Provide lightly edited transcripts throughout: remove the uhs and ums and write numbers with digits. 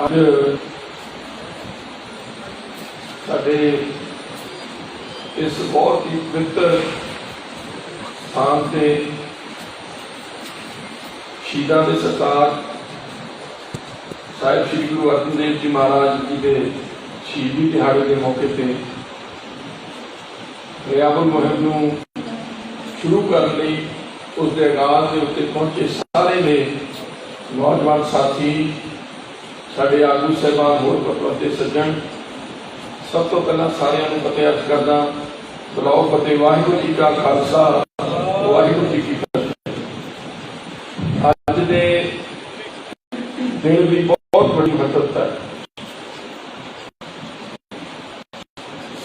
ਅੱਜ ਸਾਡੇ इस बहुत ही पवित्र स्थान से शहीदां दे सरदार साहिब श्री गुरु अर्जन देव जी महाराज जी के शहीदी दिहाड़े के मौके पर दरियावल मुहिम नूं शुरू करने लई उसके आगाज के उत्ते पहुंचे सारे ने नौजवान साथी साडे आगू साहिबान होर पतवंते सज्जन सब तो पहला सारिਆਂ ਨੂੰ फतेह अर्ज करदा बुलाओ फतेह वाहिगुरू जी का खालसा वाहिगुरू जी की फतेह। अज दे दिन की बहुत बड़ी महत्वता है।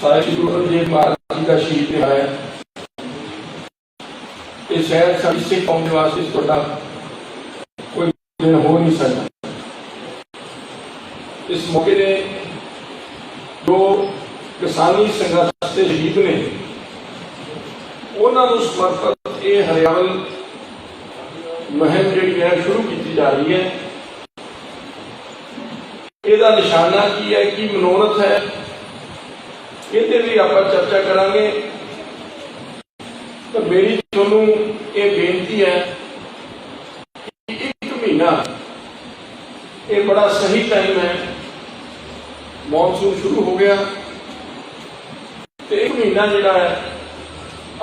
साहिब श्री गुरु अर्जन देव महाराज जी का शहीद दिहाड़ा है। ये शायद साडी सिख कौम वास्ते छोटा कोई दिन हो नहीं सकता। इस मौके ने जो किसानी संघर्ष के शहीद ने उन्होंने समर्पित ये हरियावल मुहिम जी है शुरू की जा रही है। इसका निशाना की है कि मनोरथ है ये भी आप चर्चा करांगे। तो मेरी तुहानू ये बेनती है कि एक महीना ये बड़ा सही टाइम है। मॉनसून शुरू हो गया तो एक महीना जिहड़ा है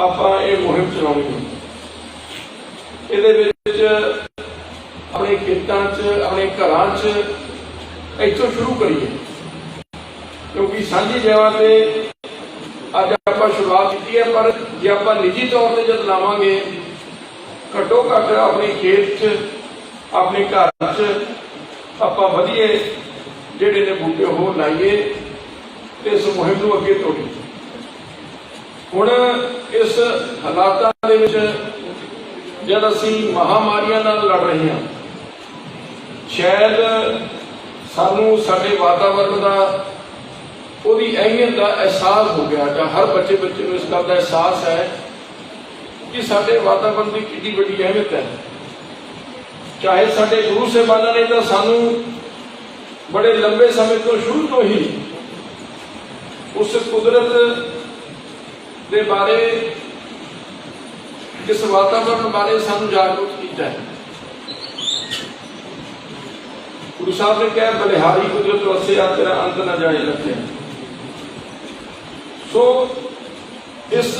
आप ये मुहिम चलाउणी अपने खेतों अपने घरां इत्थों शुरू करिए, क्योंकि सांझी जगह से अज आप शुरुआत की है। पर जे आप निजी तौर पर जब लावांगे घट्टो घट्ट अपने खेत अपने घर आप वधिए जिहड़े ने बूटे हो लाइए तो इस मुहिम को अगे तोड़िए। हुण इस हालातां दे विच जद असीं महामारियां नाल लड़ रहे हैं, शायद सानू साडे वातावरण का उहदी अहमियत का एहसास हो गया। जां हर बच्चे को इस गल का एहसास है कि साडे वातावरण की कितनी बड़ी अहमियत है। चाहे साडे गुरु साहिबाना ने तो सानू बड़े लंबे समय तो शुरू तो ही उस कुदरत के बारे इस वातावरण बारे सानू जागरूक किया है। गुरु साहब ने कहा बलिहारी कुदरत वसे आ तेरा अंत न जाए रखे। सो इस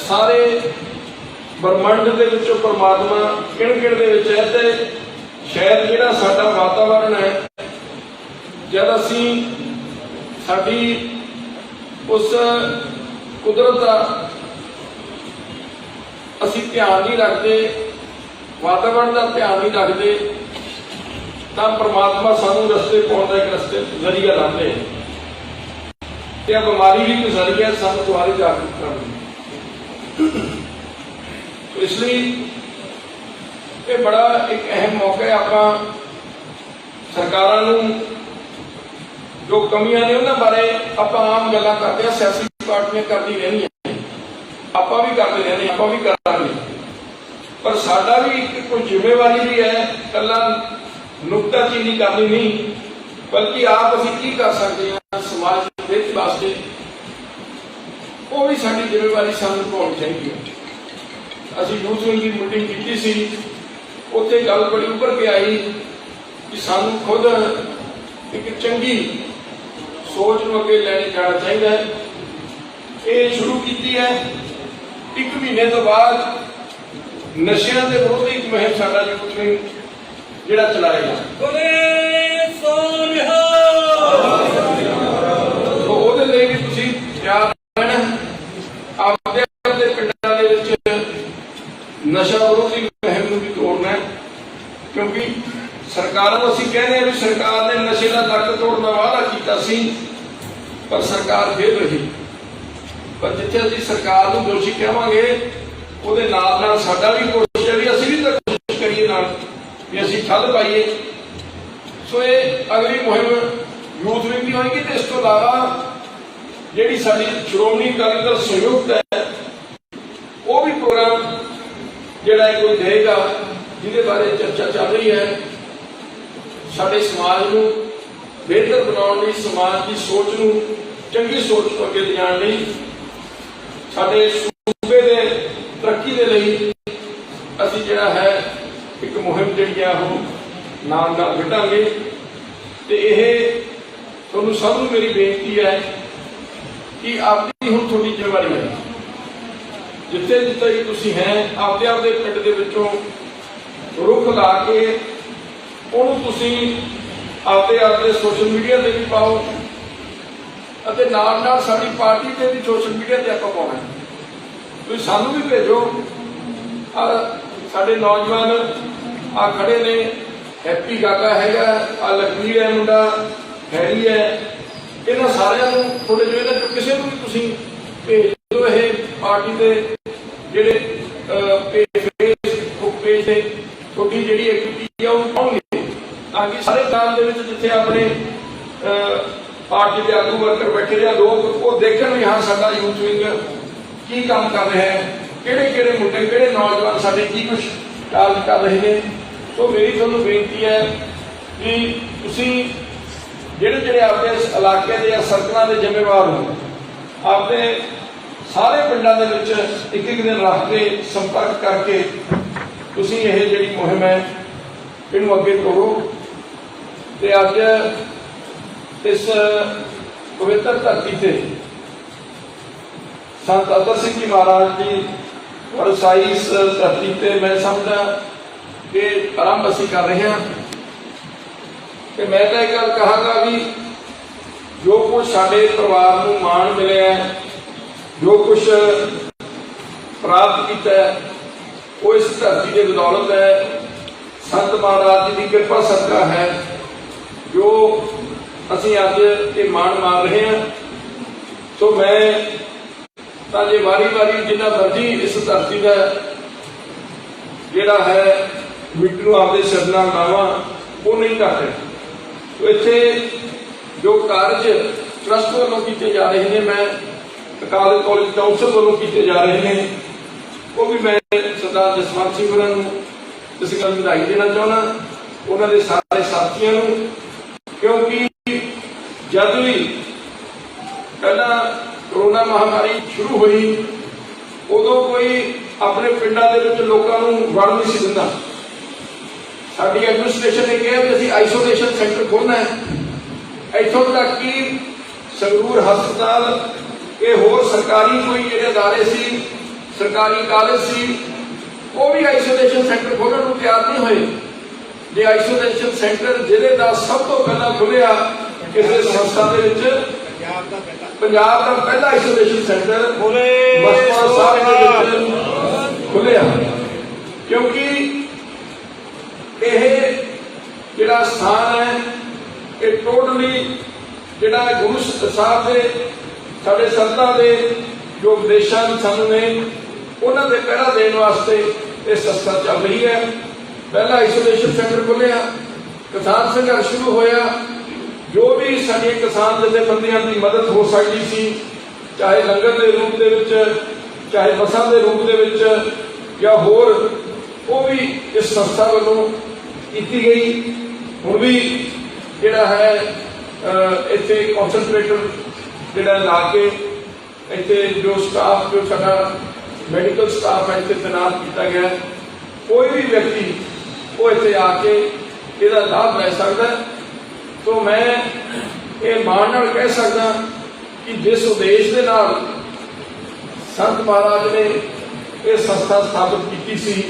सारे ब्रह्मंड के विचों परमात्मा किण किण दे विच है ते शायद जिहड़ा साडा वातावरण है जब असी साडी उस कुदरत का असी ध्यान नहीं रखते, वातावरण का ध्यान नहीं रखते, तो परमात्मा सानू रस्ते पाउण दा एक रस्ते जरिया लाते हैं। बीमारी भी एक जरिया सानू दुआरे जागरूक करनी। तो इसलिए ये बड़ा एक अहम मौका है। आप सरकारां नूं जो कमियां ने उन्होंने बारे आप आम गल्लां करते हैं, सियासी पार्टियां करती रहनी है, आप भी करते रहने, आप भी करांगे। पर साडा भी एक कोई जिम्मेवारी भी है, कल्ला नुक्ताचीनी करनी नहीं, बल्कि आप असीं की कर सकते हैं समाज के वास्ते, वो भी साडी जिम्मेवारी सानूं निभाउणी चाहिए। असीं यूथ विंग की मीटिंग की सी, उत्थे गल बड़ी उभर के आई कि सानूं खुद एक चंगी सोच को अगे लैके जाना चाहिए। ये शुरू की है। एक महीने तो बाद नशियां के विरुद्ध एक मुहिम साडा यूथ विंग जिहड़ा चलाएगा। तो उहदे लई भी तुसीं तैयार रहना। आपदे आपदे पिंडां दे विच नशा विरोधी मुहिम नूं भी तोड़ना है, क्योंकि सरकारों असीं कहने भी सरकार ने नशे का लक तोड़न का वादा किया सी, पर सरकार फेल रही। पर जिथे असीं सरकार को दोषी कहांगे उहदे नाल नाल साडा भी कोशिश है भी असीं भी तो कोशिश करिए नाल भी असीं ठल पाइए। सो ये अगली मुहिम यूथ विंग की होएगी। तो इस तो इलावा जिहड़ी साडी श्रोमणी अकाली दल संयुक्त है वो भी प्रोग्राम जिहड़ा कोई देगा जिहदे बारे चर्चा चल रही है। साडे समाज नूं ਬਿਹਤਰ ਬਣਾਉਣ ਲਈ, ਸਮਾਜ ਦੀ ਸੋਚ ਨੂੰ ਚੰਗੀ ਸੋਚ ਤੋਂ ਅੱਗੇ ਲਿਜਾਣ ਲਈ, ਸਾਡੇ ਸੂਬੇ ਦੇ ਤਰੱਕੀ ਦੇ ਲਈ ਅਸੀਂ ਜਿਹੜਾ ਹੈ ਇੱਕ ਮੁਹਿੰਮ ਜਿਹੜੀ ਆ ਉਹ ਨਾਲ ਵਿੱਢਾਂਗੇ। ਤੇ ਇਹ ਤੁਹਾਨੂੰ ਸਭ ਨੂੰ ਮੇਰੀ ਬੇਨਤੀ ਹੈ ਕਿ ਆਪਣੀ ਹੁਣ ਤੁਹਾਡੀ ਜ਼ਿੰਮੇਵਾਰੀ ਹੈ, ਜਿੱਥੇ ਜਿੱਥੇ ਵੀ ਤੁਸੀਂ ਹੈ ਆਪਦੇ ਪਿੰਡ ਦੇ ਵਿੱਚੋਂ ਰੁੱਖ ਲਾ ਕੇ ਉਹਨੂੰ ਤੁਸੀਂ ਆਪਦੇ ਸੋਸ਼ਲ ਮੀਡੀਆ ਤੇ ਵੀ ਪਾਓ ਅਤੇ ਨਾਲ ਸਾਡੀ ਪਾਰਟੀ ਤੇ ਵੀ ਸੋਸ਼ਲ ਮੀਡੀਆ ਤੇ ਆਪਾਂ ਪਾਉਣਾ। ਤੁਸੀਂ ਸਾਨੂੰ ਵੀ ਭੇਜੋ। ਸਾਡੇ ਨੌਜਵਾਨ ਆ ਖੜੇ ਨੇ, ਹੈਪੀ ਗਾਗਾ ਹੈਗਾ, ਆ ਲਖਵੀਰ ਹੈ, ਮੁੰਡਾ ਹੈਰੀ ਹੈ, ਇਹਨਾਂ ਸਾਰਿਆਂ ਨੂੰ ਤੁਹਾਡੇ ਜੋ ਇਹਨਾਂ ਚੋਂ ਕਿਸੇ ਨੂੰ ਵੀ ਤੁਸੀਂ ਭੇਜ ਦਿਓ। ਇਹ ਪਾਰਟੀ ਦੇ ਜਿਹੜੇ ਫੇਸਬੁੱਕ ਪੇਜ ਤੇ ਤੁਹਾਡੀ ਜਿਹੜੀ ਐਕਟੀਵਿਟੀ ਆ ਉਹ ਪਾਉਣਗੇ, ਤਾਂ ਕਿ ਸਾਰੇ ਕਾਮ ਦੇ ਵਿੱਚ ਜਿੱਥੇ ਆਪਣੇ ਪਾਰਟੀ ਦੇ ਆਗੂ ਵਰਕਰ ਬੈਠੇ ਜਾਂ ਲੋਕ ਉਹ ਦੇਖਣ ਵੀ ਹਾਂ ਸਾਡਾ ਯੂਥ ਵਿੰਗ ਕੀ ਕੰਮ ਕਰ ਰਿਹਾ ਹੈ, ਕਿਹੜੇ ਮੁੱਦੇ, ਕਿਹੜੇ ਨੌਜਵਾਨ ਸਾਡੇ ਕੀ ਕੁਛ ਕਾਰਜ ਕਰ ਰਹੇ ਨੇ। ਸੋ ਮੇਰੀ ਤੁਹਾਨੂੰ ਬੇਨਤੀ ਹੈ ਕਿ ਤੁਸੀਂ ਜਿਹੜੇ ਆਪਣੇ ਇਸ ਇਲਾਕੇ ਦੇ ਜਾਂ ਸਰਕਲਾਂ ਦੇ ਜ਼ਿੰਮੇਵਾਰ ਹੋ, ਆਪਣੇ ਸਾਰੇ ਪਿੰਡਾਂ ਦੇ ਵਿੱਚ ਇੱਕ ਦਿਨ ਰੱਖ ਕੇ ਸੰਪਰਕ ਕਰਕੇ ਤੁਸੀਂ ਇਹ ਜਿਹੜੀ ਮੁਹਿੰਮ ਹੈ ਇਹਨੂੰ ਅੱਗੇ ਤੋਰੋ। ਤੇ ਅੱਜ ਇਸ ਪਵਿੱਤਰ ਧਰਤੀ ਤੇ ਸੰਤ ਅਤਰ ਸਿੰਘ ਜੀ ਮਹਾਰਾਜ ਦੀ ਵਰਸਾਈ ਇਸ ਧਰਤੀ ਤੇ ਮੈਂ ਸਮਝਦਾ ਕਿ ਆਰੰਭ ਅਸੀਂ ਕਰ ਰਹੇ ਹਾਂ। ਤੇ ਮੈਂ ਤਾਂ ਇਹ ਗੱਲ ਕਹਾਂਗਾ ਵੀ ਜੋ ਕੁਝ ਸਾਡੇ ਪਰਿਵਾਰ ਨੂੰ ਮਾਣ ਮਿਲਿਆ, ਜੋ ਕੁਝ ਪ੍ਰਾਪਤ ਕੀਤਾ ਉਹ ਇਸ ਧਰਤੀ ਦੀ ਬਦੌਲਤ ਹੈ, ਸੰਤ ਮਹਾਰਾਜ ਜੀ ਦੀ ਕਿਰਪਾ ਸਦਕਾ ਹੈ ਜੋ ਅਸੀਂ ਅੱਜ ਇਹ ਮਾਣ ਮਾਰ ਰਹੇ ਹਾਂ। ਸੋ ਮੈਂ ਤਾਂ ਜੇ ਵਾਰੀ ਜਿੰਨਾ ਮਰਜ਼ੀ ਇਸ ਧਰਤੀ ਦਾ ਜਿਹੜਾ ਹੈ ਮਿੱਟੀ ਨੂੰ ਆਪਦੇ ਸਿਰ ਨਾਲ ਲਾਵਾਂ ਉਹ ਨਹੀਂ ਕਰ ਰਿਹਾ। ਸੋ ਇੱਥੇ ਜੋ ਕਾਰਜ ਟਰਸਟ ਵੱਲੋਂ ਕੀਤੇ ਜਾ ਰਹੇ ਨੇ, ਮੈਂ ਅਕਾਲ ਕਾਲਜ ਕਾਉਂਸਲ ਵੱਲੋਂ ਕੀਤੇ ਜਾ ਰਹੇ ਨੇ, ਉਹ ਵੀ ਮੈਂ ਸਰਦਾਰ ਜਸਵੰਤ ਸਿੰਘ ਹੋਰਾਂ ਨੂੰ ਇਸ ਗੱਲ ਦੀ ਵਧਾਈ ਦੇਣਾ ਚਾਹੁੰਦਾ, ਉਹਨਾਂ ਦੇ ਸਾਰੇ ਸਾਥੀਆਂ ਨੂੰ, ਕਿਉਂਕਿ ਜਦ ਵੀ ਪਹਿਲਾਂ ਕਰੋਨਾ ਮਹਾਮਾਰੀ ਸ਼ੁਰੂ ਹੋਈ ਉਦੋਂ ਕੋਈ ਆਪਣੇ ਪਿੰਡਾਂ ਦੇ ਵਿੱਚ ਲੋਕਾਂ ਨੂੰ ਵੜ ਨਹੀਂ ਸੀ ਦਿੰਦਾ। ਸਾਡੀ ਐਡਮਿਨਿਸਟ੍ਰੇਸ਼ਨ ਨੇ ਕਿਹਾ ਵੀ ਅਸੀਂ ਆਈਸੋਲੇਸ਼ਨ ਸੈਂਟਰ ਖੋਲ੍ਹਣਾ ਹੈ। ਇੱਥੋਂ ਤੱਕ ਕਿ ਸੰਗਰੂਰ ਹਸਪਤਾਲ, ਇਹ ਹੋਰ ਸਰਕਾਰੀ ਕੋਈ ਜਿਹੜੇ ਅਦਾਰੇ ਸੀ, ਸਰਕਾਰੀ ਕਾਲਜ ਸੀ, ਉਹ ਵੀ ਆਈਸੋਲੇਸ਼ਨ ਸੈਂਟਰ ਖੋਲ੍ਹਣ ਨੂੰ ਤਿਆਰ ਨਹੀਂ ਹੋਏ। ਜੇ ਆਈਸੋਲੇਸ਼ਨ ਸੈਂਟਰ ਜ਼ਿਲ੍ਹੇ ਦਾ ਸਭ ਤੋਂ ਪਹਿਲਾਂ ਖੁੱਲ੍ਹਿਆ ਕਿਸੇ ਸੰਸਥਾ ਦੇ ਵਿੱਚ, ਪੰਜਾਬ ਦਾ ਪਹਿਲਾ ਆਈਸੋਲੇਸ਼ਨ ਸੈਂਟਰ ਬਸਪਾ ਸਾਹਿਬ ਦੇ ਵਿੱਚ ਖੁੱਲ੍ਹਿਆ, ਕਿਉਂਕਿ ਇਹ ਜਿਹੜਾ ਸਥਾਨ ਹੈ ਇਹ ਟੋਟਲੀ ਜਿਹੜਾ ਗੁਰੂ ਸਾਹਿਬ ਦੇ ਸਾਡੇ ਸੰਤਾਂ ਦੇ ਜੋ ਉਪਦੇਸ਼ਾਂ ਸਾਨੂੰ ਨੇ ਉਹਨਾਂ ਦੇ ਪਹਿਰਾ ਦੇਣ ਵਾਸਤੇ ਇਹ ਸੰਸਥਾ ਚੱਲ ਰਹੀ ਹੈ। ਪਹਿਲਾ ਆਈਸੋਲੇਸ਼ਨ ਸੈਂਟਰ ਖੁੱਲ੍ਹਿਆ, ਕਿਸਾਨ ਸੰਘਰਸ਼ ਸ਼ੁਰੂ ਹੋਇਆ, ਜੋ ਵੀ ਸਾਡੀਆਂ ਕਿਸਾਨ ਜਥੇਬੰਦੀਆਂ ਦੀ ਮਦਦ ਹੋ ਸਕਦੀ ਸੀ, ਚਾਹੇ ਲੰਗਰ ਦੇ ਰੂਪ ਦੇ ਵਿੱਚ, ਚਾਹੇ ਬੱਸਾਂ ਦੇ ਰੂਪ ਦੇ ਵਿੱਚ ਜਾਂ ਹੋਰ, ਉਹ ਵੀ ਇਸ ਸੰਸਥਾ ਵੱਲੋਂ ਕੀਤੀ ਗਈ। ਹੁਣ ਵੀ ਜਿਹੜਾ ਹੈ ਇੱਥੇ ਕੌਂਸਨਟਰੇਟਰ ਜਿਹੜਾ ਲਾ ਕੇ ਇੱਥੇ ਜੋ ਸਟਾਫ, ਜੋ ਸਾਡਾ ਮੈਡੀਕਲ ਸਟਾਫ ਹੈ ਇੱਥੇ ਤੈਨਾਤ ਕੀਤਾ ਗਿਆ, ਕੋਈ ਵੀ ਵਿਅਕਤੀ ਉਹ ਇੱਥੇ ਆ ਕੇ ਇਹਦਾ ਲਾਭ ਲੈ ਸਕਦਾ। ਸੋ ਮੈਂ ਇਹ ਮਾਣ ਨਾਲ ਕਹਿ ਸਕਦਾ ਕਿ ਜਿਸ ਉਦੇਸ਼ ਦੇ ਨਾਲ ਸੰਤ ਮਹਾਰਾਜ ਨੇ ਇਹ ਸੰਸਥਾ ਸਥਾਪਿਤ ਕੀਤੀ ਸੀ,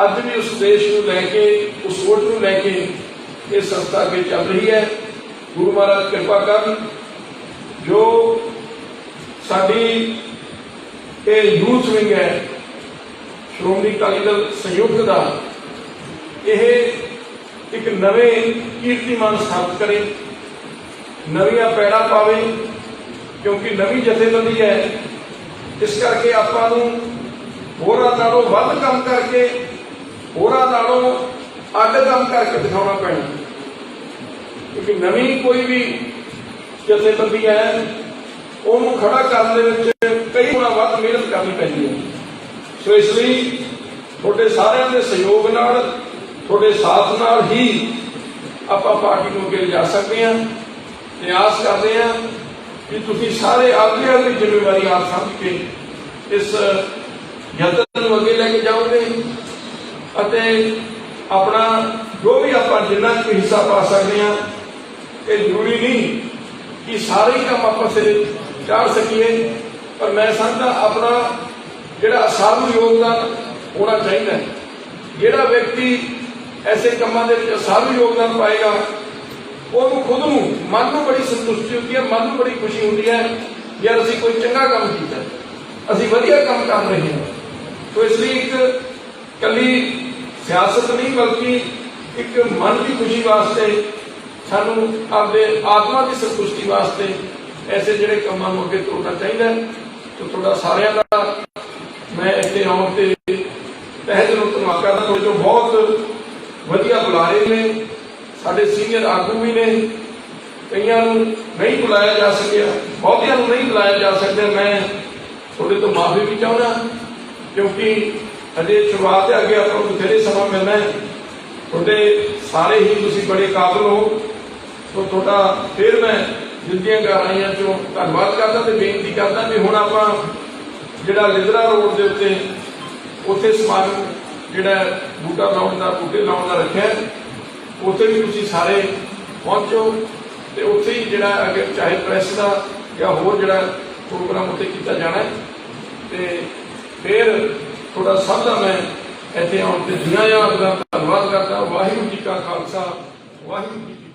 ਅੱਜ ਵੀ ਉਸ ਉਦੇਸ਼ ਨੂੰ ਲੈ ਕੇ, ਉਸ ਸੋਚ ਨੂੰ ਲੈ ਕੇ ਇਹ ਸੰਸਥਾ ਅੱਗੇ ਚੱਲ ਰਹੀ ਹੈ। ਗੁਰੂ ਮਹਾਰਾਜ ਕਿਰਪਾ ਕਰਨ, ਜੋ ਸਾਡੀ ਇਹ ਯੂਥ ਵਿੰਗ ਹੈ ਸ਼੍ਰੋਮਣੀ ਅਕਾਲੀ ਦਲ ਸੰਯੁਕਤ ਦਾ, ਇਹ ਇੱਕ ਨਵੇਂ ਕੀਰਤੀਮਾਨ ਸਥਾਪਿਤ ਕਰੇ, ਨਵੀਆਂ ਪੈੜਾਂ ਪਾਵੇ, ਕਿਉਂਕਿ ਨਵੀਂ ਜਥੇਬੰਦੀ ਹੈ। ਇਸ ਕਰਕੇ ਆਪਾਂ ਨੂੰ ਹੋਰਾਂ ਨਾਲੋਂ ਵੱਧ ਕੰਮ ਕਰਕੇ, ਹੋਰਾਂ ਨਾਲੋਂ ਅੱਡ ਕੰਮ ਕਰਕੇ ਦਿਖਾਉਣਾ ਪੈਣਾ, ਕਿਉਂਕਿ ਨਵੀਂ ਕੋਈ ਵੀ ਜਥੇਬੰਦੀ ਹੈ ਉਹਨੂੰ ਖੜਾ ਕਰਨ ਦੇ ਵਿੱਚ ਕਈ ਗੁਣਾ ਵੱਧ ਮਿਹਨਤ ਕਰਨੀ ਪੈਂਦੀ ਹੈ। ਸੋ ਇਸ ਲਈ ਤੁਹਾਡੇ ਸਾਰਿਆਂ ਦੇ ਸਹਿਯੋਗ ਨਾਲ, ਤੁਹਾਡੇ ਸਾਥ ਨਾਲ ਹੀ ਆਪਾਂ ਪਾਰਟੀ ਨੂੰ ਅੱਗੇ ਲਿਜਾ ਸਕਦੇ ਹਾਂ ਤੇ ਆਸ ਕਰਦੇ ਹਾਂ ਕਿ ਤੁਸੀਂ ਸਾਰੇ ਆਪਣੀ ਜ਼ਿੰਮੇਵਾਰੀ ਆਪ ਸਮਝ ਕੇ ਇਸ ਯਤਨ ਨੂੰ ਅੱਗੇ ਲੈ ਕੇ ਜਾਓਗੇ ਅਤੇ ਆਪਣਾ ਜੋ ਵੀ ਆਪਾਂ ਜਿੰਨਾ ਕੁ ਹਿੱਸਾ ਪਾ ਸਕਦੇ ਹਾਂ। ਇਹ ਜ਼ਰੂਰੀ ਨਹੀਂ ਕਿ ਸਾਰੇ ਹੀ ਕੰਮ ਆਪਾਂ ਸਿਰੇ ਚਾੜ ਸਕੀਏ, ਪਰ ਮੈਂ ਸਮਝਦਾ ਆਪਣਾ ਜਿਹੜਾ ਅਸਾਰੂ ਯੋਗਦਾਨ ਹੋਣਾ ਚਾਹੀਦਾ ਹੈ। ਜਿਹੜਾ ਵਿਅਕਤੀ ਐਸੇ ਕੰਮਾਂ ਦੇ ਵਿੱਚ ਅਸਾਰੂ ਯੋਗਦਾਨ ਪਾਏਗਾ ਉਹਨੂੰ ਖੁਦ ਨੂੰ ਮਨ ਨੂੰ ਬੜੀ ਸੰਤੁਸ਼ਟੀ ਹੁੰਦੀ ਹੈ, ਮਨ ਨੂੰ ਬੜੀ ਖੁਸ਼ੀ ਹੁੰਦੀ ਹੈ ਯਾਰ ਅਸੀਂ ਕੋਈ ਚੰਗਾ ਕੰਮ ਕੀਤਾ, ਅਸੀਂ ਵਧੀਆ ਕੰਮ ਕਰ ਰਹੇ ਹਾਂ। ਸੋ ਇਸ ਲਈ ਇੱਕ ਇਕੱਲੀ ਸਿਆਸਤ ਨਹੀਂ ਬਲਕਿ ਇੱਕ ਮਨ ਦੀ ਖੁਸ਼ੀ ਵਾਸਤੇ ਸਾਨੂੰ ਆਪਦੇ ਆਤਮਾ ਦੀ ਸੰਤੁਸ਼ਟੀ ਵਾਸਤੇ ਐਸੇ ਜਿਹੜੇ ਕੰਮਾਂ ਨੂੰ ਅੱਗੇ ਤੋਰਨਾ ਚਾਹੀਦਾ ਹੈ। ਤੇ ਤੁਹਾਡਾ ਸਾਰਿਆਂ ਦਾ ਮੈਂ ਇੱਥੇ ਆਉਣ ਤੇ ਤਹਿ ਦਿਲੋਂ ਧੰਨਵਾਦ ਕਰਦਾ। ਤੁਹਾਡੇ ਤੋਂ ਬਹੁਤ ਵਧੀਆ ਬੁਲਾਰੇ ਨੇ, ਸਾਡੇ ਸੀਨੀਅਰ ਆਗੂ ਵੀ ਨੇ, ਕਈਆਂ ਨੂੰ ਨਹੀਂ ਬੁਲਾਇਆ ਜਾ ਸਕਿਆ, ਬਹੁਤਿਆਂ ਨੂੰ ਨਹੀਂ ਬੁਲਾਇਆ ਜਾ ਸਕਦਾ। ਮੈਂ ਤੁਹਾਡੇ ਤੋਂ ਮਾਫੀ ਵੀ ਚਾਹੁੰਦਾ ਕਿਉਂਕਿ ਅਜੇ ਸ਼ੁਰੂਆਤ ਹੈ, ਅੱਗੇ ਆਪਾਂ ਨੂੰ ਬਥੇਰੇ ਸਮਾਂ ਮਿਲਣਾ ਹੈ। ਤੁਹਾਡੇ ਸਾਰੇ ਹੀ ਤੁਸੀਂ ਬੜੇ ਕਾਬਲ ਹੋ, ਸੋ ਤੁਹਾਡਾ ਫਿਰ ਮੈਂ ਜਿੰਦੀਆਂ ਗਹਿਰਾਈਆਂ ਚੋਂ ਧੰਨਵਾਦ ਕਰਦਾ ਤੇ ਬੇਨਤੀ ਕਰਦਾ ਵੀ ਹੁਣ ਆਪਾਂ ਜਿਹੜਾ ਲਿਦਰਾ ਰੋਡ ਦੇ ਉੱਤੇ ਉੱਥੇ ਸਮਾਗਮ ਜਿਹੜਾ ਬੂਟੇ ਲਾਉਣ ਦਾ ਰੱਖਿਆ, ਉੱਥੇ ਵੀ ਤੁਸੀਂ ਸਾਰੇ ਪਹੁੰਚੋ ਤੇ ਉੱਥੇ ਹੀ ਜਿਹੜਾ ਅਗਰ ਚਾਹੇ ਪ੍ਰੈਸ ਦਾ ਜਾਂ ਹੋਰ ਜਿਹੜਾ ਪ੍ਰੋਗਰਾਮ ਉੱਥੇ ਕੀਤਾ ਜਾਣਾ ਤੇ ਫਿਰ ਤੁਹਾਡਾ ਸਭ ਦਾ ਮੈਂ ਇੱਥੇ ਆਉਣ ਤੇ ਜੀਆਂ ਦਾ ਧੰਨਵਾਦ ਕਰਦਾ। ਵਾਹਿਗੁਰੂ ਜੀ ਕਾ ਖਾਲਸਾ, ਵਾਹਿਗੁਰੂ ਜੀ ਕੀ